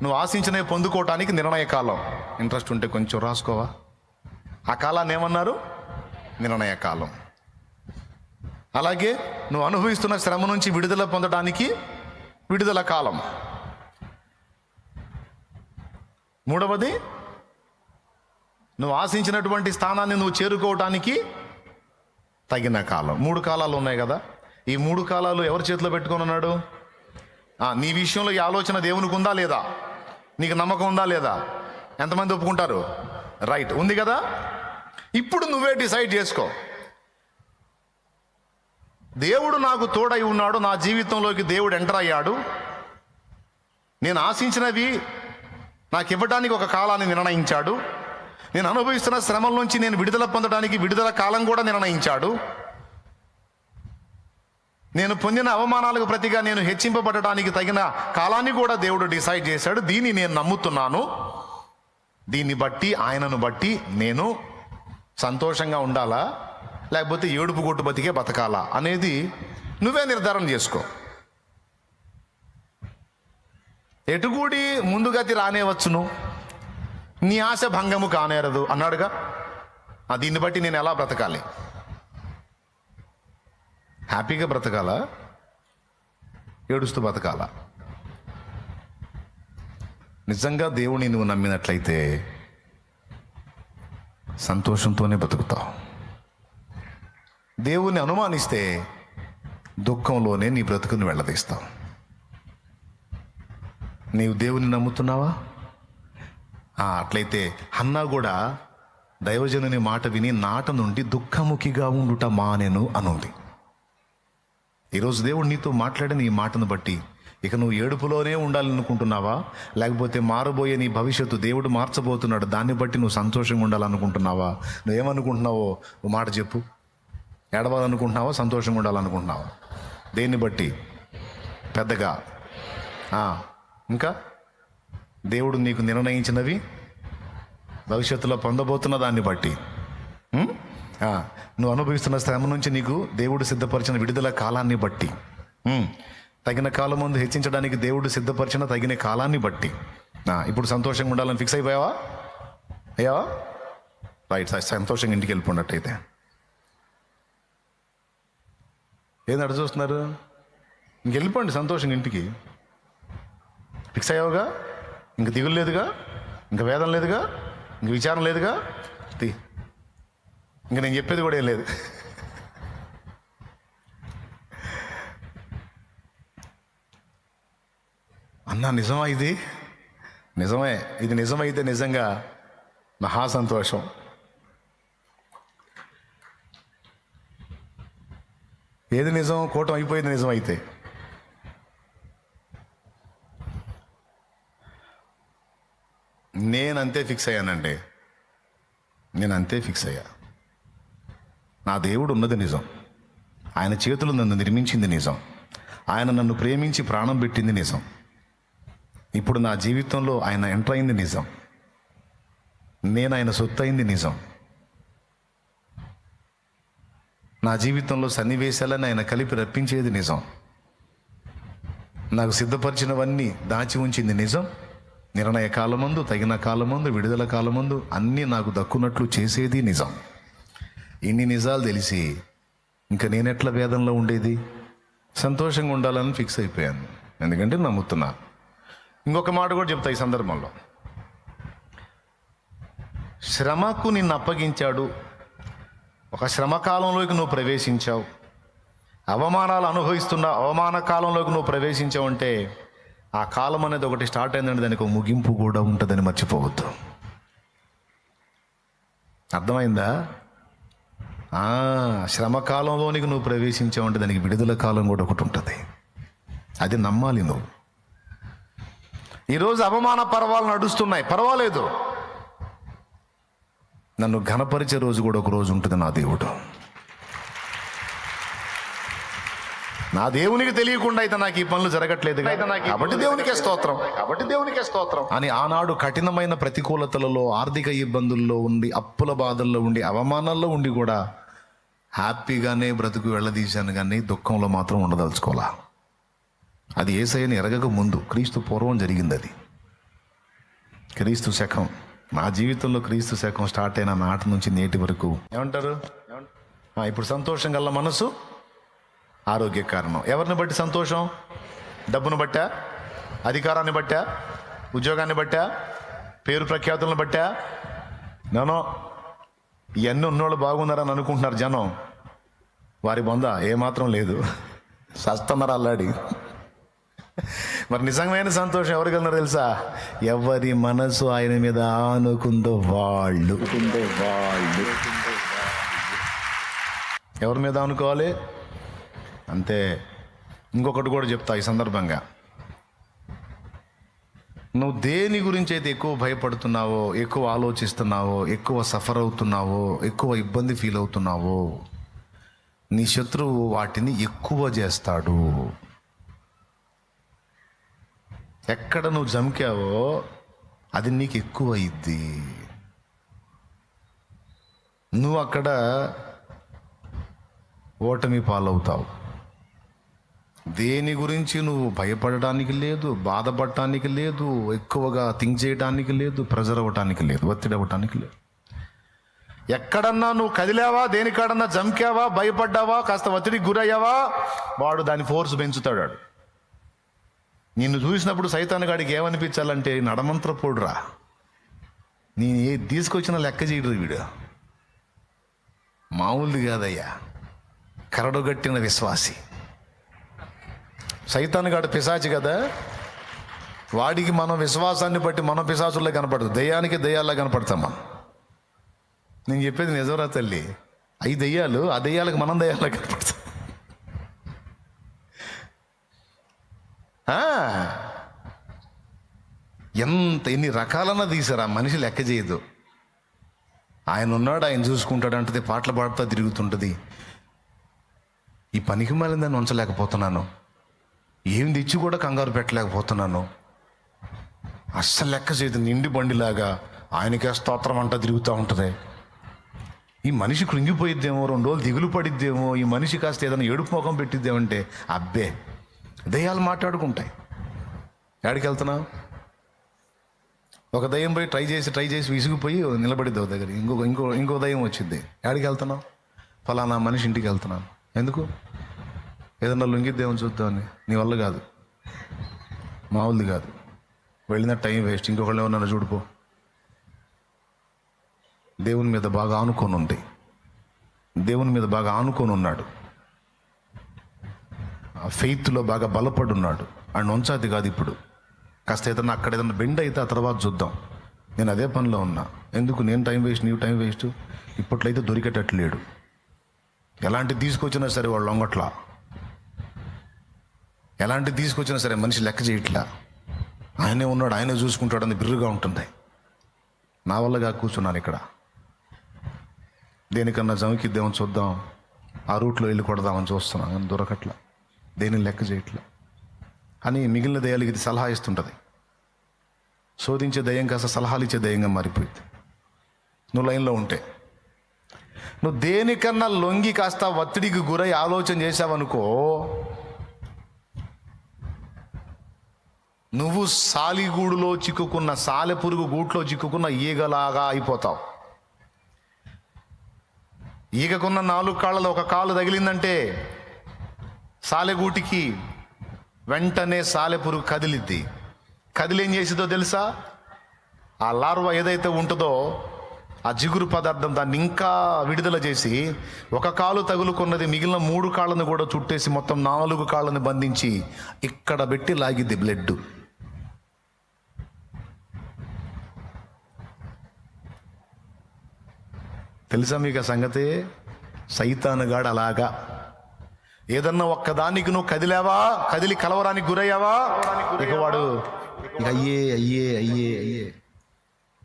నువ్వు ఆశించినవి పొందుకోవటానికి నిర్ణయ కాలం. ఇంట్రెస్ట్ ఉంటే కొంచెం రాసుకోవా. ఆ కాలాన్ని ఏమన్నారు? నిర్ణయ కాలం. అలాగే నువ్వు అనుభవిస్తున్న శ్రమ నుంచి విడుదల పొందడానికి విడుదల కాలం. మూడవది, నువ్వు ఆశించినటువంటి స్థానాన్ని నువ్వు చేరుకోవటానికి తగిన కాలం. 3 కాలాలు ఉన్నాయి కదా. ఈ 3 కాలాలు ఎవరి చేతిలో పెట్టుకొని ఉన్నాడు? నీ విషయంలో ఈ ఆలోచన దేవునికి ఉందా లేదా? నీకు నమ్మకం ఉందా లేదా? ఎంతమంది ఒప్పుకుంటారు? రైట్, ఉంది కదా. ఇప్పుడు నువ్వే డిసైడ్ చేసుకో. దేవుడు నాకు తోడై ఉన్నాడు, నా జీవితంలోకి దేవుడు ఎంటర్ అయ్యాడు, నేను ఆశించినవి నాకు ఇవ్వడానికి ఒక కాలాన్ని నిర్ణయించాడు, నేను అనుభవిస్తున్న శ్రమల నుంచి నేను విడుదల పొందడానికి విడుదల కాలం కూడా నిర్ణయించాడు, నేను పొందిన అవమానాలకు ప్రతిగా నేను హెచ్చింపబడటానికి తగిన కాలాన్ని కూడా దేవుడు డిసైడ్ చేశాడు. దీన్ని నేను నమ్ముతున్నాను. దీన్ని బట్టి, ఆయనను బట్టి నేను సంతోషంగా ఉండాలా లేకపోతే ఏడుపు కొట్టు బతికే బతకాలా అనేది నువ్వే నిర్ధారణ చేసుకో. ఎటుకూడి ముందుగతి రానేవచ్చును, నీ ఆశ భంగము కానేరదు అన్నాడుగా. దీన్ని బట్టి నేను ఎలా బ్రతకాలి? హ్యాపీగా బ్రతకాలా, ఏడుస్తూ బ్రతకాలా? నిజంగా దేవుని నువ్వు నమ్మినట్లయితే సంతోషంతోనే బతుకుతావు. దేవుని అనుమానిస్తే దుఃఖంలోనే నీ బ్రతుకుని వెళ్ళదీస్తావు. నీవు దేవుని నమ్ముతున్నావా? అట్లయితే హన్నా కూడా దైవజనుని మాట విని నాట నుండి దుఃఖముఖిగా ఉండుట మానెను అనుంది. ఈరోజు దేవుడు నీతో మాట్లాడిన ఈ మాటను బట్టి ఇక నువ్వు ఏడుపులోనే ఉండాలనుకుంటున్నావా, లేకపోతే మారబోయే నీ భవిష్యత్తు దేవుడు మార్చబోతున్నాడు, దాన్ని బట్టి నువ్వు సంతోషంగా ఉండాలనుకుంటున్నావా? నువ్వేమనుకుంటున్నావో ఓ మాట చెప్పు. ఏడవాలనుకుంటున్నావా, సంతోషంగా ఉండాలనుకుంటున్నావా? దేన్ని బట్టి? పెద్దగా ఇంకా దేవుడు నీకు నిర్ణయించినవి భవిష్యత్తులో పొందబోతున్న దాన్ని బట్టి, నువ్వు అనుభవిస్తున్న శ్రమ నుంచి నీకు దేవుడు సిద్ధపరిచిన విడుదల కాలాన్ని బట్టి, తగిన కాలం ముందు హెచ్చించడానికి దేవుడు సిద్ధపరిచిన తగిన కాలాన్ని బట్టి ఇప్పుడు సంతోషంగా ఉండాలని ఫిక్స్ అయిపోయావా? అయ్యావా? రైట్, సంతోషంగా ఇంటికి వెళ్ళిపోయినట్టయితే ఏది అడు చూస్తున్నారు? ఇంకెళ్ళిపోండి సంతోషంగా ఇంటికి. ఫిక్స్ అయ్యావుగా? ఇంక దిగులు లేదుగా, ఇంక వేదన లేదుగా, ఇంక విచారం లేదుగా. ఇంక నేను చెప్పేది కూడా ఏం లేదు. అన్నా నిజమా? ఇది నిజమే. ఇది నిజమైతే నిజంగా మహా సంతోషం. ఏది నిజం? కూటం అయిపోయింది నిజం అయితే. నేనంతే ఫిక్స్ అయ్యానండి. నేనంతే ఫిక్స్ అయ్యా. నా దేవుడు ఉన్నది నిజం, ఆయన చేతులు నన్ను నిర్మించింది నిజం, ఆయన నన్ను ప్రేమించి ప్రాణం పెట్టింది నిజం, ఇప్పుడు నా జీవితంలో ఆయన ఎంటర్ అయింది నిజం, నేను ఆయన సొత్తు అయింది నిజం, నా జీవితంలో సన్నివేశాలను ఆయన కలిపి రప్పించేది నిజం, నాకు సిద్ధపరిచినవన్నీ దాచి ఉంచింది నిజం, నిర్ణయ కాలమందు, తగిన కాలమందు, విడుదల కాలమందు అన్నీ నాకు దక్కున్నట్లు చేసేది నిజం. ఇన్ని నిజాలు తెలిసి ఇంకా నేనెట్లా వేదనలో ఉండేది? సంతోషంగా ఉండాలని ఫిక్స్ అయిపోయాను, ఎందుకంటే నమ్ముతున్నా. ఇంకొక మాట కూడా చెప్తా ఈ సందర్భంలో. శ్రమకు నిన్ను అప్పగించాడు, ఒక శ్రమ కాలంలోకి నువ్వు ప్రవేశించావు, అవమానాలు అనుభవిస్తున్న అవమాన కాలంలోకి నువ్వు ప్రవేశించావు అంటే ఆ కాలం అనేది ఒకటి స్టార్ట్ అయిందంటే దానికి ఒక ముగింపు కూడా ఉంటుందని మర్చిపోవద్దు. అర్థమైందా? శ్రమ కాలంలోనికి నువ్వు ప్రవేశించావు అంటే దానికి విడుదల కాలం కూడా ఒకటి ఉంటుంది. అది నమ్మాలి నువ్వు. ఈరోజు అవమాన పర్వాలు నడుస్తున్నాయి, పర్వాలేదు, నన్ను ఘనపరిచే రోజు కూడా ఒక రోజు ఉంటుంది నా దేవుడు. నా దేవునికి తెలియకుండా అయితే నాకు ఈ పనులు జరగట్లేదు కాబట్టి దేవునికే స్తోత్రం అని ఆనాడు కఠినమైన ప్రతికూలతలలో, ఆర్థిక ఇబ్బందుల్లో ఉండి, అప్పుల బాధల్లో ఉండి, అవమానాల్లో ఉండి కూడా హ్యాపీగానే బ్రతుకు వెళ్ళదీశాను, కానీ దుఃఖంలో మాత్రం ఉండదలుచుకోవాలా. అది యేసయ్యని ఎరగక ముందు, క్రీస్తు పూర్వం జరిగింది అది. క్రీస్తు శకం, నా జీవితంలో క్రీస్తు శకం స్టార్ట్ అయిన నాటి నుంచి నేటి వరకు ఏమంటారు? ఇప్పుడు సంతోషం గల మనసు ఆరోగ్య కారణం. ఎవరిని బట్టి సంతోషం? డబ్బును బట్టా, అధికారాన్ని బట్టా, ఉద్యోగాన్ని బట్టా, పేరు ప్రఖ్యాతులను బట్టా? నో, ఇవన్నీ ఉన్నోళ్ళు బాగున్నారని అనుకుంటున్నారు జనం. వారి బొంద ఏమాత్రం లేదు, సస్తున్నారు అల్లాడి. మరి నిజమైన సంతోషం ఎవరికి వెళ్ళినారో తెలుసా? ఎవరి మనసు ఆయన మీద ఆనుకుందో వాళ్ళు. ఎవరి మీద ఆనుకోవాలి అంతే. ఇంకొకటి కూడా చెప్తా ఈ సందర్భంగా. నువ్వు దేని గురించి అయితే ఎక్కువ భయపడుతున్నావో, ఎక్కువ ఆలోచిస్తున్నావో, ఎక్కువ సఫర్ అవుతున్నావో, ఎక్కువ ఇబ్బంది ఫీల్ అవుతున్నావో, నీ శత్రువు వాటిని ఎక్కువ చేస్తాడు. ఎక్కడ నువ్వు జంకావో అది నీకు ఎక్కువ అయింది. నువ్వు అక్కడ ఓటమి పాలవుతావు. దేని గురించి నువ్వు భయపడడానికి లేదు, బాధపడటానికి లేదు, ఎక్కువగా థింక్ చేయడానికి లేదు, ప్రెజర్ అవ్వటానికి లేదు, ఒత్తిడి అవ్వటానికి లేదు. ఎక్కడన్నా నువ్వు కదిలావా, దేనికాడన్నా జంకావా, భయపడ్డావా, కాస్త ఒత్తిడికి గురయ్యావా, వాడు దాని ఫోర్స్ పెంచుతాడు. నిన్ను చూసినప్పుడు సైతాన్ గాడికి ఏమనిపించాలంటే నడమంత్ర పోడురా, నేను ఏ తీసుకొచ్చిన లెక్క చేయడు వీడు, మామూలుది కాదయ్యా, కరడుగట్టిన విశ్వాసి. సైతాన్ గాడు పిశాచి కదా, వాడికి మనం విశ్వాసాన్ని బట్టి మనం పిశాచుల్లో కనపడదు, దయ్యానికి దయ్యాల్లో కనపడతాం మనం. నేను చెప్పేది నిజంరా తల్లి. అవి దయ్యాలు, ఆ దయ్యాలకు మనం దయ్యాల్లో కనపడతాం. ఎన్ని రకాలన్నా తీసారా, మనిషి లెక్క చేయదు. ఆయన ఉన్నాడు, ఆయన చూసుకుంటాడు అంటది, పాటలు పాడుతూ తిరుగుతుంటుంది. ఈ పనికి మాలిన దాన్ని ఉంచలేకపోతున్నాను, ఏం తెచ్చి కూడా కంగారు పెట్టలేకపోతున్నాను. అస్సలు లెక్క చేయదు, నిండి బండిలాగా ఆయనకే స్తోత్రం అంటా తిరుగుతూ ఉంటుంది. ఈ మనిషి కృంగిపోయిద్దేమో, 2 రోజులు దిగులు పడిద్దేమో, ఈ మనిషి కాస్త ఏదైనా ఏడుపు ముఖం పెట్టిద్దేమంటే అబ్బే దయ్యాలు మాట్లాడుకుంటాయి. ఎక్కడికి వెళ్తున్నావు? ఒక దయ్యం పోయి ట్రై చేసి విసిగిపోయి నిలబడిద్దావు దగ్గర, ఇంకో దయ్యం వచ్చింది. ఎక్కడికి వెళ్తున్నావు? ఫలానా మనిషి ఇంటికి వెళ్తున్నాను. ఎందుకు? ఏదన్నా లొంగిద్దేమో చూద్దామని. నీ వల్ల కాదు, మామూలుది కాదు. వెళ్ళిన టైం వేస్ట్. ఇంకొకళ్ళు ఏమన్నా చూడుకో. దేవుని మీద బాగా ఆనుకొని ఉంది, దేవుని మీద బాగా ఆనుకొని ఉన్నాడు, ఆ ఫెయిత్లో బాగా బలపడి ఉన్నాడు. అండ్ ఉంచాది కాదు. ఇప్పుడు కాస్త ఏదన్నా అక్కడ ఏదన్నా బెండ్ అయితే ఆ తర్వాత చూద్దాం. నేను అదే పనిలో ఉన్నా. ఎందుకు నేను టైం వేస్ట్, నీవు టైం వేస్ట్? ఇప్పట్లయితే దొరికేటట్లేడు. ఎలాంటిది తీసుకొచ్చినా సరే వాళ్ళు లొంగట్లా, ఎలాంటిది తీసుకొచ్చినా సరే మనిషి లెక్క చేయట్లా. ఆయనే ఉన్నాడు, ఆయనే చూసుకుంటాడు అని బిర్రుగా ఉంటుంది. నా వల్లగా కూర్చున్నాను ఇక్కడ. దేనికన్నా జమకిద్దామని చూద్దాం, ఆ రూట్లో వెళ్ళి కొడదామని చూస్తున్నాను, కానీ దొరకట్లా. దేనిని లెక్క చేయట్లా. అని మిగిలిన దయ్యాలకి ఇది సలహా ఇస్తుంటుంది. శోధించే దయ్యం కాస్త సలహాలు ఇచ్చే దయ్యంగా మారిపోయింది నువ్వు లైన్లో ఉంటే. నువ్వు దేనికన్నా లొంగి కాస్త ఒత్తిడికి గురై ఆలోచన చేసావనుకో, నువ్వు సాలిగూడులో చిక్కుకున్న, సాలెపురుగు గూట్లో చిక్కుకున్న ఈగలాగా అయిపోతావు. ఈగకున్న 4 కాళ్ళలో ఒక కాలు తగిలిందంటే సాలెగూటికి వెంటనే సాలెపురుగు కదిలిద్ది. కదిలేం చేసిందో తెలుసా? ఆ లార్వా ఏదైతే ఉంటుందో ఆ జిగురు పదార్థం దాన్ని ఇంకా విడుదల చేసి, ఒక కాలు తగులుకున్నది మిగిలిన 3 కాళ్ళను కూడా చుట్టేసి మొత్తం 4 కాళ్ళను బంధించి ఇక్కడ పెట్టి లాగిద్ది బ్లడ్. తెలుసా మీకు ఆ సంగతి? సైతానుగాడు అలాగా. ఏదన్నా ఒక్కదానికి నువ్వు కదిలావా, కదిలి కలవరానికి గురయ్యావా, ఇక వాడు అయ్యే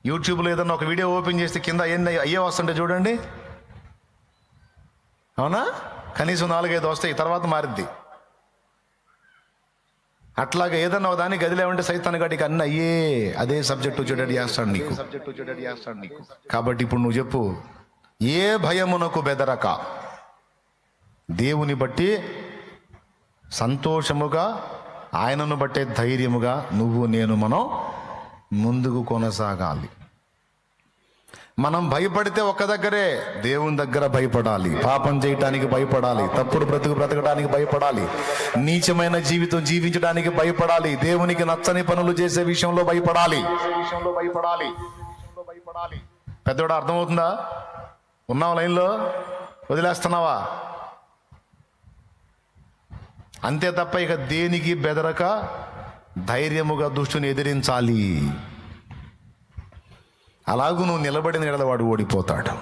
యూట్యూబ్లో ఏదన్నా ఒక వీడియో ఓపెన్ చేస్తే కింద అయ్యే వస్తుంటే చూడండి. అవునా? కనీసం 4-5 వస్తాయి, తర్వాత మారిద్ది. అట్లాగా ఏదన్నా ఒక దానికి గదిలేమంటే సైతాన్ గాడికి అన్నీ అయ్యే అదే సబ్జెక్ట్ వచ్చేటట్టు చేస్తాడు నీకు. కాబట్టి ఇప్పుడు నువ్వు చెప్పు, ఏ భయమునకు బెదరక దేవుని బట్టి సంతోషముగా, ఆయనను బట్టే ధైర్యముగా మనం ముందుకు కొనసాగాలి. మనం భయపడితే ఒక్క దగ్గరే, దేవుని దగ్గర భయపడాలి. పాపం చేయటానికి భయపడాలి, తప్పుడు బ్రతకడానికి భయపడాలి, నీచమైన జీవితం జీవించడానికి భయపడాలి, దేవునికి నచ్చని పనులు చేసే విషయంలో భయపడాలి. పెద్దోడు అర్థమవుతుందా? ఉన్నావా లైన్లో? వదిలేస్తున్నావా? అంతే తప్ప ఇక దేనికి బెదరక ధైర్యముగా దుష్టుని ఎదిరించాలి. అలాగూ నువ్వు నిలబడిన ఎడల వాడు ఓడిపోతాడు.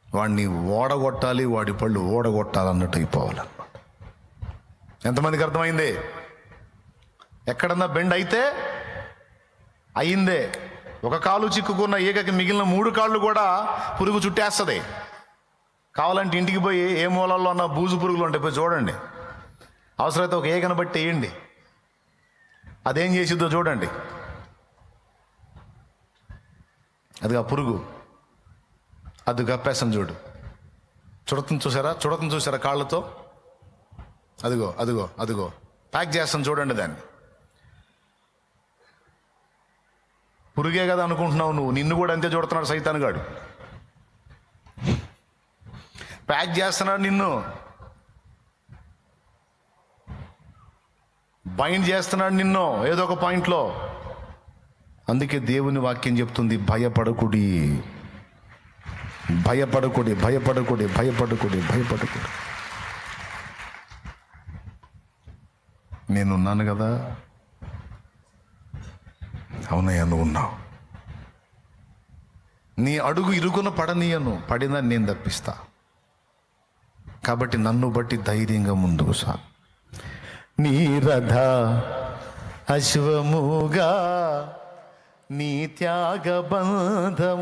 వాడిని ఓడగొట్టాలి, వాడి పళ్ళు ఓడగొట్టాలన్నట్టు అయిపోవాలన్నమాట. ఎంతమందికి అర్థమైంది? ఎక్కడన్నా బెండ్ అయితే అయిందే. ఒక కాలు చిక్కుకున్న ఈగకి మిగిలిన 3 కాళ్ళు కూడా పురుగు చుట్టేస్తుంది. కావాలంటే ఇంటికి పోయి ఏ మూలల్లో ఉన్న బూజు పురుగులు ఉంటాయి పోయి చూడండి. అవసరమైతే ఒక ఈగను బట్టి వేయండి, అదేం చేసిద్దో చూడండి. అది ఆ పురుగు, అది గప్పేసం చూడు. చుడతను చూసారా కాళ్ళతో? అదిగో అదిగో అదిగో ప్యాక్ చేస్తాను చూడండి దాన్ని. పురుగే కదా అనుకుంటున్నావు నువ్వు, నిన్ను కూడా అంతే చూడుతున్నాడు సైతాన్ గాడు. ప్యాక్ చేస్తున్నాడు నిన్ను, బైండ్ చేస్తున్నాడు నిన్ను ఏదో ఒక పాయింట్లో. అందుకే దేవుని వాక్యం చెప్తుంది, భయపడకుడి, భయపడకుడి, భయపడకుడి, భయపడకుడి, భయపడకుడి. నేనున్నాను కదా. అవునయ్యా, నువ్వు ఉన్నావు. నీ అడుగు ఇరుకున పడనీయను, పడినా నేను తప్పిస్తా. కాబట్టి నన్ను బట్టి ధైర్యంగా ముందుకు సాగు. నీ రథ అశ్వముగా నీ త్యాగబంధం.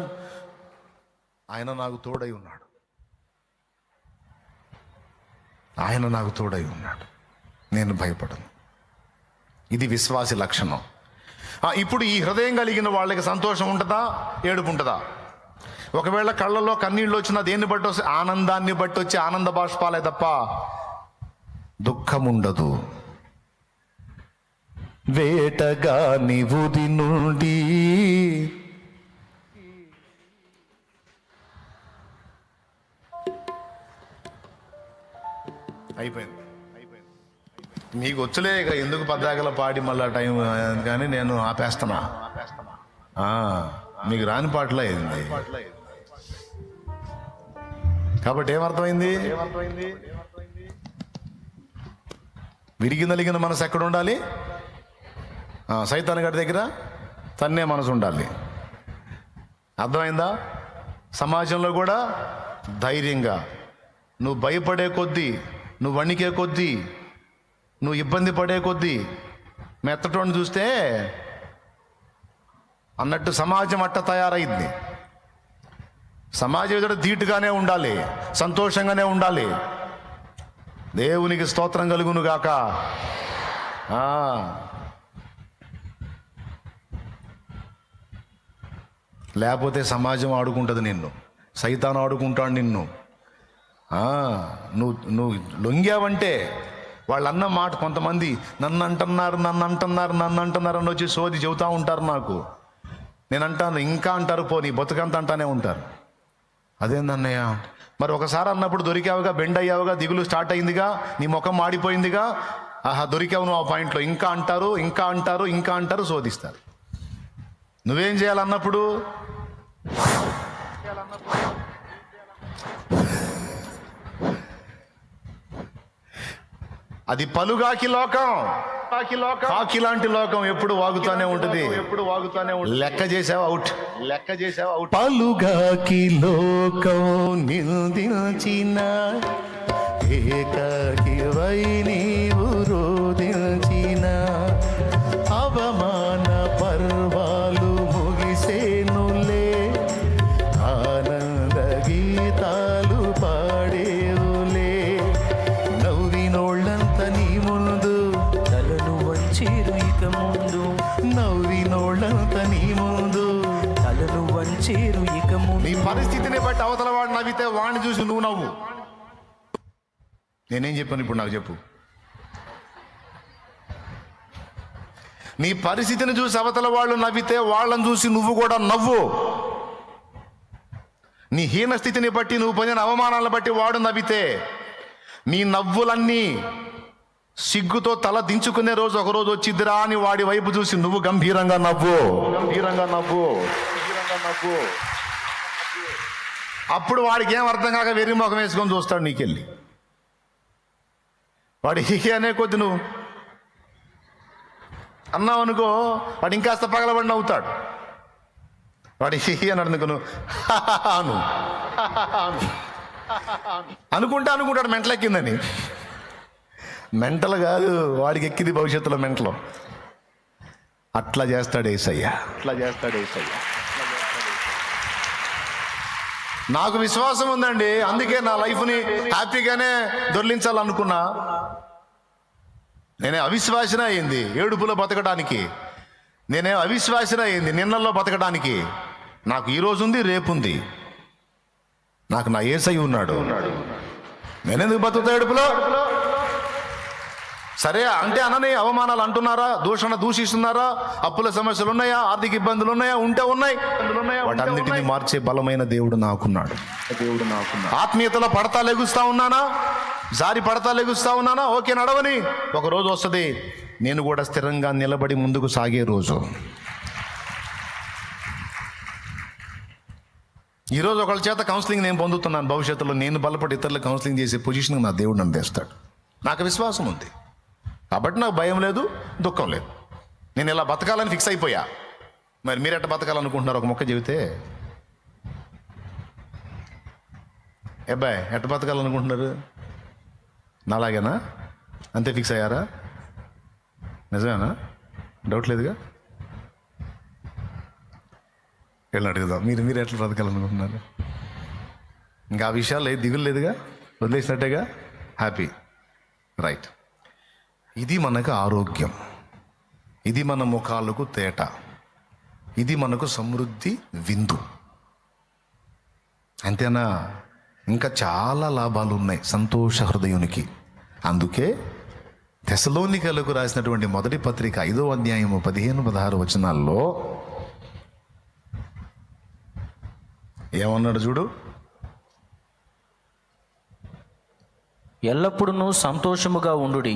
ఆయన నాకు తోడై ఉన్నాడు, ఆయన నాకు తోడై ఉన్నాడు, నేను భయపడను. ఇది విశ్వాసి లక్షణం. ఇప్పుడు ఈ హృదయం కలిగిన వాళ్ళకి సంతోషం ఉంటుందా, ఏడుపు ఉంటుందా? ఒకవేళ కళ్ళల్లో కన్నీళ్ళు వచ్చినా దేన్ని బట్టి వస్తే ఆనందాన్ని బట్టి వచ్చి ఆనంద బాష్పాలే తప్ప దుఃఖం ఉండదు. వేటగా నివుది నుండి అయిపోయింది. మీకు వచ్చలే ఇక ఎందుకు పద్దాకల పాడి మళ్ళా టైం కానీ నేను ఆపేస్తున్నా. మీకు రాని పాటలే అయింది. కాబట్టి ఏమర్థమైంది? విరిగి నలిగిన మనసు ఎక్కడ ఉండాలి? సైతాన్ గారి దగ్గర తన్నే మనసు ఉండాలి. అర్థమైందా? సమాజంలో కూడా ధైర్యంగా నువ్వు భయపడే కొద్దీ, నువ్వు వణికే కొద్దీ, నువ్వు ఇబ్బంది పడే కొద్దీ మెత్తటోని చూస్తే అన్నట్టు సమాజం అట్ట తయారైంది. సమాజం ఎదుట ధీటుగానే ఉండాలి, సంతోషంగానే ఉండాలి. దేవునికి స్తోత్రం కలుగును గాక. లేకపోతే సమాజం ఆడుకుంటుంది నిన్ను, సైతాన్ ఆడుకుంటాడు నిన్ను. నువ్వు లొంగావంటే వాళ్ళు అన్న మాట, కొంతమంది నన్ను అంటున్నారు అని వచ్చి సోది చెబుతూ ఉంటారు నాకు. నేను అంటాను, ఇంకా అంటారు, పోనీ బతుకంత అంటానే ఉంటారు. అదేందన్నయ్య, మరి ఒకసారి అన్నప్పుడు దొరికావుగా, బెండ్ అయ్యావుగా, దిగులు స్టార్ట్ అయిందిగా, నీ ముఖం మాడిపోయిందిగా, దొరికావు నువ్వు ఆ పాయింట్లో. ఇంకా అంటారు, ఇంకా అంటారు, ఇంకా అంటారు, శోధిస్తారు. నువ్వేం చేయాలన్నప్పుడు? అది పలుగాకి లోకం, కాకి లాంటి లోకం ఎప్పుడు వాగుతానే ఉంటుంది. లెక్క చేసావు అవుట్, లెక్క చేసావు అవుట్. పలుగాకి లోకం నిందించిన ఏకాకివై నీవు రోదించిన అవమాన పర్వాలు ముగిసేనులే, ఆనంద గీతాలు పాడేవులే. నవ్వినోళ్ళంత నీ ముందు తలను వంచిరు ఇక ముందు, నవ్వినోళ్ళంత నీ ముందు తలను వంచిరు ఇక ముందు. నీ పరిస్థితిని బట్టి అవతల వాడు నవ్వితే వాడిని చూసి నువ్వు నవ్వు. నేనేం చెప్పాను ఇప్పుడు? నాకు చెప్పు. నీ పరిస్థితిని చూసి అవతల వాళ్ళు నవ్వితే వాళ్ళని చూసి నువ్వు కూడా నవ్వు. నీ హీన స్థితిని బట్టి నువ్వు పొందిన అవమానాలను బట్టి వాడు నవ్వితే నీ నవ్వులన్నీ సిగ్గుతో తల దించుకునే రోజు ఒకరోజు వచ్చిద్దిరా అని వాడి వైపు చూసి నువ్వు గంభీరంగా నవ్వు. అప్పుడు వాడికి ఏం అర్థం కాక వెర్రి ముఖం వేసుకొని చూస్తాడు నీకెళ్ళి. వాడు హీ అనే కొద్ది నువ్వు అన్నావు అనుకో, వాడు ఇంకాస్త పగలబడి నవ్వుతాడు. వాడు హీ అని అనుకో, నువ్వు అనుకుంటాడు మెంటలెక్కిందని. మెంటలు కాదు, వాడికి ఎక్కింది భవిష్యత్తులో మెంటలు. అట్లా చేస్తాడు యేసయ్య. నాకు విశ్వాసం ఉందండి, అందుకే నా లైఫ్ని హ్యాపీగానే దొర్లించాలనుకున్నా. నేనే అవిశ్వాసన అయింది ఏడుపులో బతకడానికి, నేనే అవిశ్వాసన అయింది నిన్నల్లో బతకడానికి. నాకు ఈరోజు ఉంది, రేపుంది. నాకు నా యేసయ్య ఉన్నాడు. నేనెందుకు బతుకుతా ఏడుపులో? సరే అంటే అనని అవమానాలు అంటున్నారా, దూషిస్తున్నారా, అప్పుల సమస్యలు ఉన్నాయా, ఆర్థిక ఇబ్బందులు ఉన్నాయా? ఉన్నాయి. వాటన్నిటిని మార్చే బలమైన దేవుడు నాకున్నాడు. ఆత్మీయతలో పడతా లెగుస్తా ఉన్నానా, జారి పడతా లెగుస్తా ఉన్నానా? ఓకే, నడవని. ఒక రోజు వస్తుంది నేను కూడా స్థిరంగా నిలబడి ముందుకు సాగే రోజు. ఈరోజు ఒకళ్ళ చేత కౌన్సిలింగ్ నేను పొందుతున్నాను. భవిష్యత్తులో నేను బలపడి ఇతరులకు కౌన్సిలింగ్ చేసే పొజిషన్ నా దేవుడు నన్ను తెస్తాడు. నాకు విశ్వాసం ఉంది కాబట్టి నాకు భయం లేదు, దుఃఖం లేదు. నేను ఇలా బతకాలని ఫిక్స్ అయిపోయా. మరి మీరు ఎట్ట బతకాలనుకుంటున్నారు? ఒక మొక్క చెబితే అబ్బాయి ఎట్ట బతకాలనుకుంటున్నారు? నాలాగేనా? అంతే ఫిక్స్ అయ్యారా? నిజమేనా? డౌట్ లేదుగా? వెళ్ళి అడుగుదాం, మీరు ఎట్లా బ్రతకాలనుకుంటున్నారు? ఇంకా ఆ విషయాలు లేదు, దిగులు లేదుగా, వదిలేసినట్టేగా, హ్యాపీ, రైట్. ఇది మనకు ఆరోగ్యం, ఇది మన ముఖాలకు తేట, ఇది మనకు సమృద్ధి విందు. అంతేనా? ఇంకా చాలా లాభాలు ఉన్నాయి సంతోష హృదయునికి. అందుకే తెసలోనికలకు రాసినటువంటి మొదటి పత్రిక 5వ అధ్యాయము 15-16 వచనాల్లో ఏమన్నాడు చూడు. ఎల్లప్పుడూ సంతోషముగా ఉండుడి,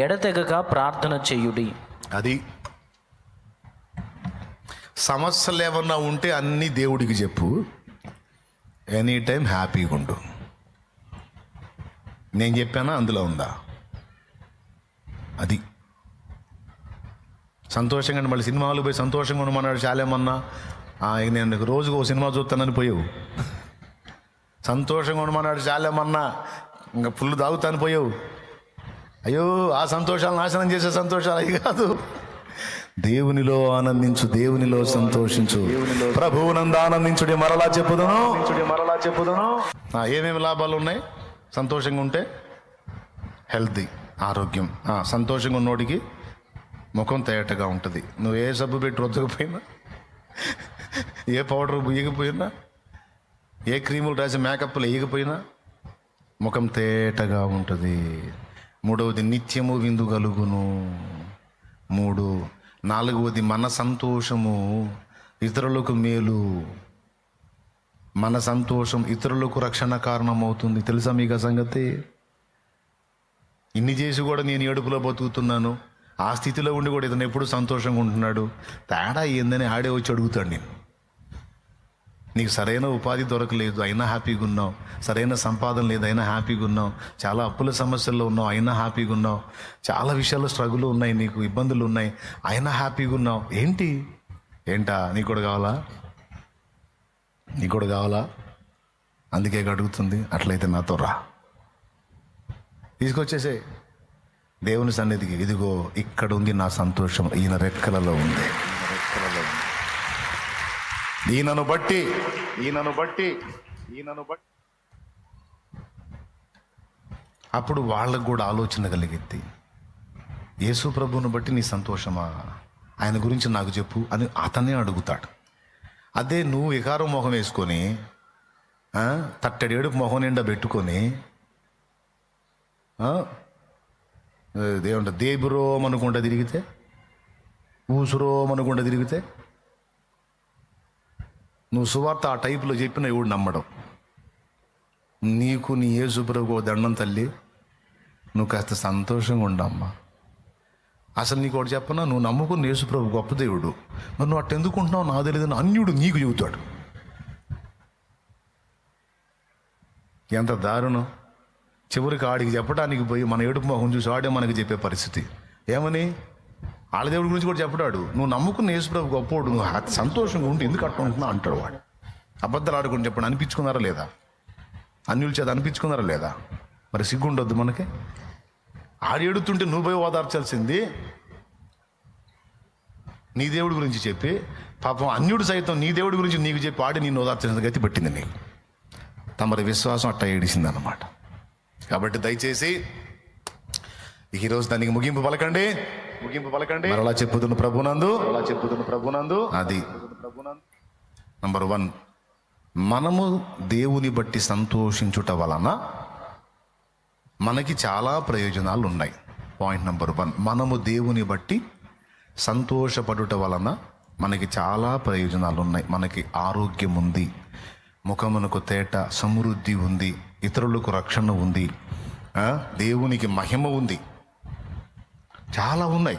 ఎడతెగక ప్రార్థన చేయుడి. అది సమస్యలు ఏమన్నా ఉంటే అన్నీ దేవుడికి చెప్పు, ఎనీ టైం హ్యాపీగా ఉండు. నేను చెప్పానా? అందులో ఉందా? అది సంతోషంగా. మళ్ళీ సినిమాలు పోయి సంతోషంగా ఉండమన్నాడు చాలేమన్నా. నేను రోజుకు ఒక సినిమా చూస్తానని పోయావు. సంతోషంగా ఉండమన్నాడు చాలేమన్నా, ఇంకా ఫుల్ తాగుతాను పోయావు. అయ్యో, ఆ సంతోషాలు నాశనం చేసే సంతోషాలు అవి కాదు. దేవునిలో ఆనందించు, దేవునిలో సంతోషించు, ప్రభువునందు ఆనందించుడి, మరలా చెప్పుదును. ఏమేమి లాభాలు ఉన్నాయి సంతోషంగా ఉంటే? హెల్తీ, ఆరోగ్యం. సంతోషంగా ఉన్నోడికి ముఖం తేటగా ఉంటుంది. నువ్వు ఏ సబ్బు పెట్టి రుద్దకపోయినా, ఏ పౌడర్ బుయ్యకపోయినా, ఏ క్రీములు రాసి మేకప్లు వేయకపోయినా ముఖం తేటగా ఉంటుంది. 3వది నిత్యము విందు కలుగును. 4వది మన సంతోషము ఇతరులకు మేలు. మన సంతోషం ఇతరులకు రక్షణ కారణం అవుతుంది. తెలుసా మీకు ఆ సంగతి? ఇన్ని చేసి కూడా నేను ఏడుపులో బతుకుతున్నాను, ఆ స్థితిలో ఉండి కూడా ఇతను ఎప్పుడు సంతోషంగా ఉంటున్నాడు. తేడా ఏందని ఆడే వచ్చి అడుగుతాడు. నేను నీకు సరైన ఉపాధి దొరకలేదు అయినా హ్యాపీగా ఉన్నావు, సరైన సంపాదన లేదు అయినా హ్యాపీగా ఉన్నావు, చాలా అప్పుల సమస్యల్లో ఉన్నావు అయినా హ్యాపీగా ఉన్నావు, చాలా విషయాల్లో స్ట్రగుల్ ఉన్నాయి, నీకు ఇబ్బందులు ఉన్నాయి అయినా హ్యాపీగా ఉన్నావు. ఏంటా? నీకు కూడా కావాలా? అందుకే అడుగుతుంది. అట్లయితే నాతో రా, తీసుకొచ్చేసే దేవుని సన్నిధికి. ఇదిగో ఇక్కడ ఉంది నా సంతోషం, ఈయన రెక్కలలో ఉంది. ఈయనను బట్టి అప్పుడు వాళ్ళకు కూడా ఆలోచన కలిగిద్ది. యేసు ప్రభువును బట్టి నీ సంతోషమా, ఆయన గురించి నాకు చెప్పు అని అతనే అడుగుతాడు. అదే నువ్వు వికారం మొహం వేసుకొని తట్టడేడుపు మొహం నిండా పెట్టుకొని దేవుంట దేబురోం అనుకుంటా తిరిగితే ఊసురోమనుకుండా తిరిగితే నువ్వు సువార్త ఆ టైపులో చెప్పిన ఎవడు నమ్మడం. నీకు నీ యేసు ప్రభువు దండం తల్లి, నువ్వు కాస్త సంతోషంగా ఉండమ్మా. అసలు నీకు ఒకటి చెప్పనా, నువ్వు నమ్ముకున్న యేసు ప్రభు గొప్ప దేవుడు, మరి నువ్వు అట్ట ఎందుకుంటున్నావు నాకు తెలియదని అన్యుడు నీకు చెబుతాడు. ఎంత దారుణం. చివరికి ఆడికి చెప్పడానికి పోయి మన ఏడుపు మొహం చూసి ఆడే మనకి చెప్పే పరిస్థితి. ఏమని? వాళ్ళ దేవుడి గురించి కూడా చెప్పడాడు. నువ్వు నమ్ముకున్న యేసు ప్రభు గొప్పోడు, నువ్వు సంతోషంగా ఉంటే ఎందుకు అట్ట ఉంటున్నావు అంటాడు వాడు. అబద్ధాలు ఆడుకుని చెప్పండి, అనిపించుకున్నారా లేదా? అన్యుల చేత అనిపించుకున్నారా లేదా? మరి సిగ్గుండొద్దు మనకి? ఆడి ఏడుతుంటే నువ్వు పోయి ఓదార్చాల్సింది నీ దేవుడి గురించి చెప్పి. పాపం అన్యుడు సైతం నీ దేవుడి గురించి నీకు చెప్పి ఆడి నిన్ను ఓదార్చాల్సిన గతి పట్టింది నీకు. తమరి విశ్వాసం అట్ట ఏడిసింది అన్నమాట. కాబట్టి దయచేసి ఈరోజు దానికి ముగింపు పలకండి. మరలా చెప్పుతున్న ప్రభునందు అది నంబర్ 1, మనము దేవుని బట్టి సంతోషించుట వలన మనకి చాలా ప్రయోజనాలు ఉన్నాయి. పాయింట్ నెంబర్ 1, మనము దేవుని బట్టి సంతోషపడుట వలన మనకి చాలా ప్రయోజనాలు ఉన్నాయి. మనకి ఆరోగ్యం ఉంది, ముఖమునకు తేట, సమృద్ధి ఉంది, ఇతరులకు రక్షణ ఉంది, దేవునికి మహిమ ఉంది, చాలా ఉన్నాయి.